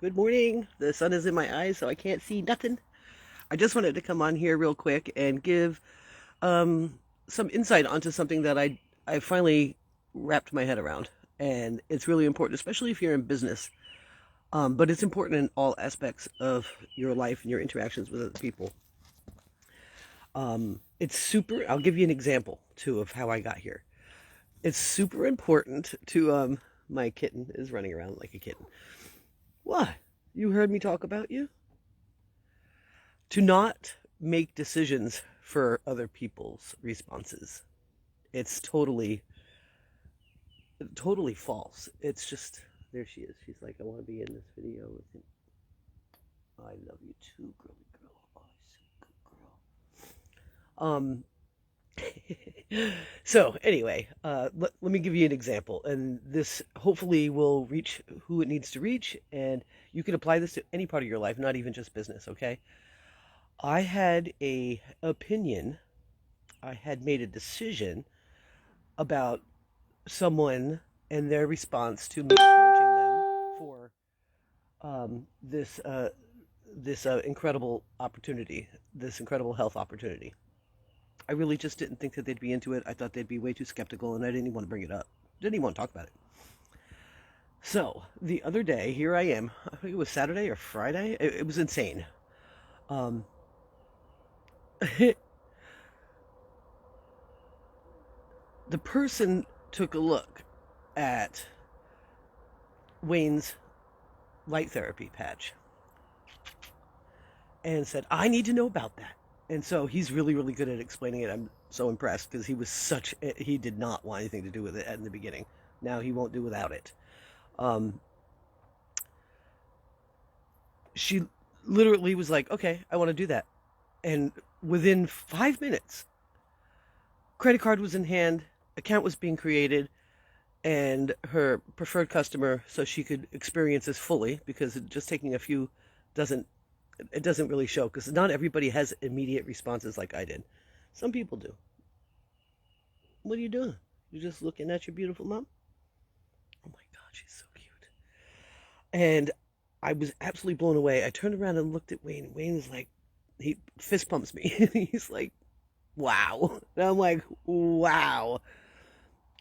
Good morning. The sun is in my eyes, so I can't see nothing. I just wanted to come on here real quick and give um, some insight onto something that I finally wrapped my head around, and it's really important, especially if you're in business. But it's important in all aspects of your life and your interactions with other people. It's super. I'll give you an example too of how I got here. It's super important to My kitten is running around like a kitten. What? You heard me talk about you? To not make decisions for other people's responses. It's totally false. It's just there she is. She's like, I want to be in this video with him. I love you too, girly girl. Oh, so good girl. So anyway, let me give you an example, and this hopefully will reach who it needs to reach, and you can apply this to any part of your life, not even just business. Okay, I had a opinion. I had made a decision about someone and their response to me approaching them for this incredible opportunity, this incredible health opportunity. I really just didn't think that they'd be into it. I thought they'd be way too skeptical, and I didn't even want to bring it up. Didn't even want to talk about it. So the other day, here I am. I think it was Saturday or Friday. It was insane. Um, the person took a look at Wayne's light therapy patch and said, I need to know about that. And so he's really, really good at explaining it. I'm so impressed because he did not want anything to do with it in the beginning. Now he won't do without it. Um, she literally was like, okay, I want to do that. And within 5 minutes, credit card was in hand, account was being created, and her preferred customer, so she could experience this fully, because just taking a few doesn't it doesn't really show, because not everybody has immediate responses like I did. Some people do. What are you doing? You're just looking at your beautiful mom? Oh my God, she's so cute. And I was absolutely blown away. I turned around and looked at Wayne. Wayne was like, he fist pumps me. He's like, wow. And I'm like, wow.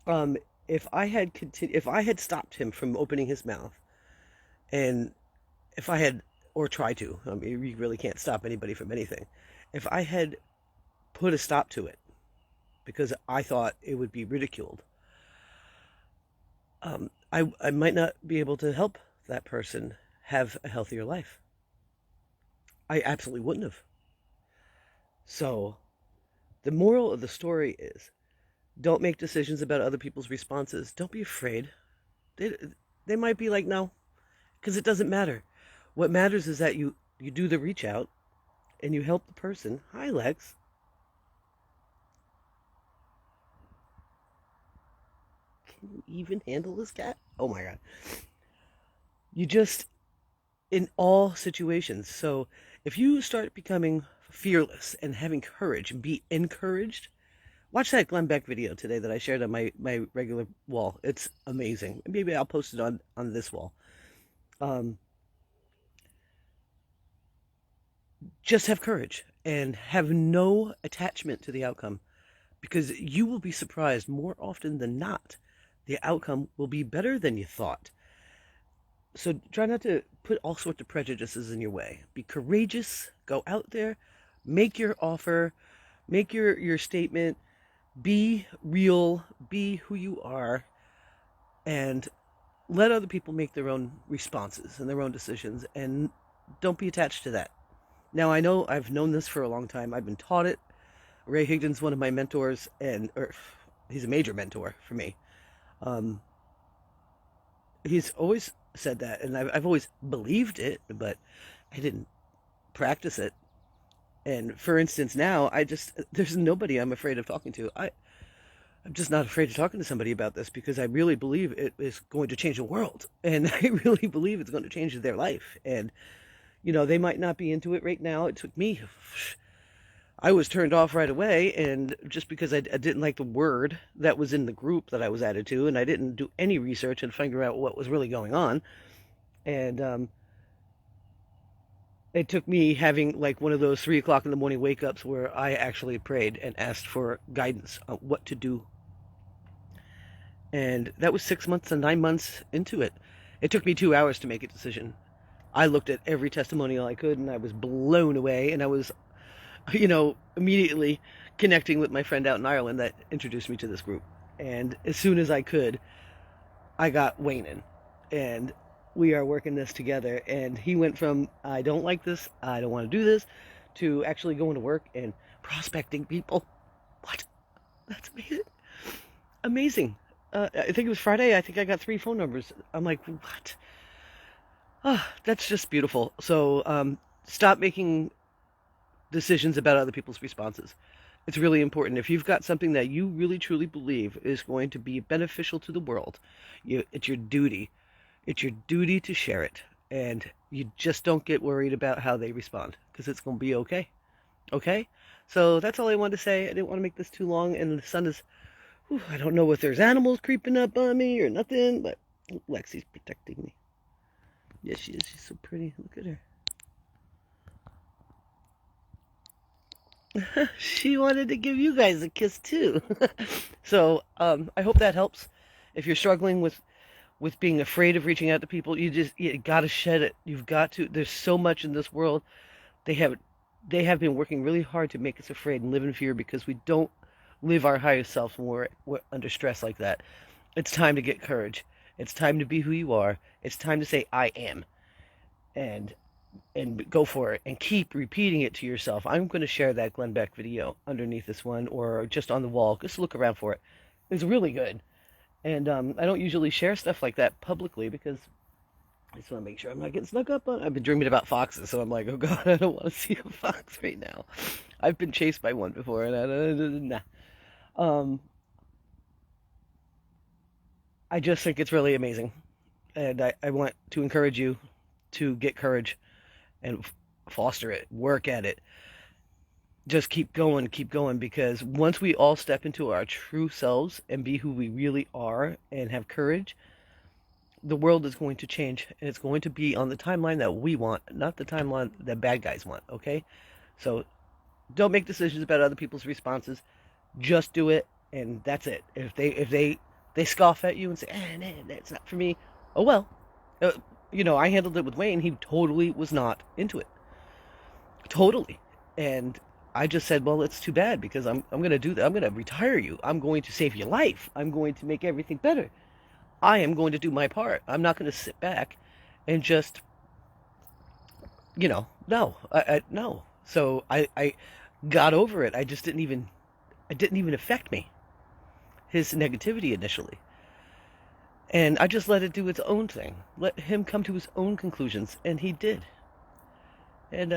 Um, if I had stopped him from opening his mouth, and if I had, or tried to, I mean, you really can't stop anybody from anything. If I had put a stop to it because I thought it would be ridiculed, I might not be able to help that person have a healthier life. I absolutely wouldn't have. So the moral of the story is, don't make decisions about other people's responses. Don't be afraid. They, they might be like, no, because it doesn't matter. What matters is that you do the reach out and you help the person. Hi, Lex. Can you even handle this cat? Oh my God. You just, in all situations. So if you start becoming fearless and having courage and be encouraged, watch that Glenn Beck video today that I shared on my regular wall. It's amazing. Maybe I'll post it on this wall. Um, just have courage and have no attachment to the outcome, because you will be surprised more often than not. The outcome will be better than you thought. So try not to put all sorts of prejudices in your way. Be courageous. Go out there. Make your offer. Make your statement. Be real. Be who you are. And let other people make their own responses and their own decisions. And don't be attached to that. Now, I know I've known this for a long time. I've been taught it. Ray Higdon's one of my mentors, he's a major mentor for me. Um, he's always said that, and I've always believed it, but I didn't practice it. And for instance, now there's nobody I'm afraid of talking to. I'm just not afraid of talking to somebody about this, because I really believe it is going to change the world, and I really believe it's going to change their life. And they might not be into it right now. It took me. I was turned off right away, and just because I didn't like the word that was in the group that I was added to, and I didn't do any research and figure out what was really going on. And It took me having like one of those 3 o'clock in the morning wake ups where I actually prayed and asked for guidance on what to do. And that was 6 months and 9 months into it. It took me 2 hours to make a decision. I looked at every testimonial I could and I was blown away. And I was, immediately connecting with my friend out in Ireland that introduced me to this group. And as soon as I could, I got Wayne in. And we are working this together. And he went from, I don't like this, I don't want to do this, to actually going to work and prospecting people. What? That's amazing. Amazing. I think it was Friday. I think I got 3 phone numbers. I'm like, what? Oh, that's just beautiful. So stop making decisions about other people's responses. It's really important. If you've got something that you really truly believe is going to be beneficial to the world, it's your duty. It's your duty to share it. And you just don't get worried about how they respond because it's going to be okay. Okay? So that's all I wanted to say. I didn't want to make this too long. And the sun is, I don't know if there's animals creeping up on me or nothing, but Lexi's protecting me. Yes, she is. She's so pretty. Look at her. She wanted to give you guys a kiss too. So I hope that helps. If you're struggling with being afraid of reaching out to people, you got to shed it. You've got to. There's so much in this world. They have been working really hard to make us afraid and live in fear because we don't live our highest self when we're under stress like that. It's time to get courage. It's time to be who you are. It's time to say I am, and go for it and keep repeating it to yourself. I'm going to share that Glenn Beck video underneath this one or just on the wall. Just look around for it. It's really good. And I don't usually share stuff like that publicly because I just want to make sure I'm not getting snuck up on. I've been dreaming about foxes, so I'm like, oh god, I don't want to see a fox right now. I've been chased by one before, and nah. I just think it's really amazing. And I want to encourage you to get courage and foster it, work at it. Just keep going, because once we all step into our true selves and be who we really are and have courage, the world is going to change. And it's going to be on the timeline that we want, not the timeline that bad guys want, okay? So don't make decisions about other people's responses. Just do it, and that's it. If they scoff at you and say, nah, that's not for me, oh well. I handled it with Wayne. He totally was not into it. Totally. And I just said, well, it's too bad because I'm going to do that. I'm going to retire you. I'm going to save your life. I'm going to make everything better. I am going to do my part. I'm not going to sit back and just, no, no. So I got over it. It didn't even affect me, his negativity initially. And I just let it do its own thing. Let him come to his own conclusions, and he did. And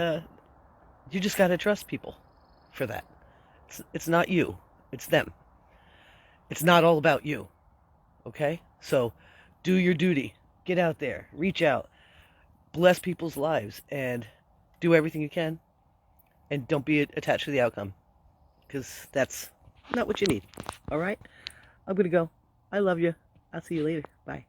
you just got to trust people for that. It's not you. It's them. It's not all about you. Okay? So do your duty. Get out there. Reach out. Bless people's lives. And do everything you can. And don't be attached to the outcome. Because that's not what you need. All right? I'm going to go. I love you. I'll see you later. Bye.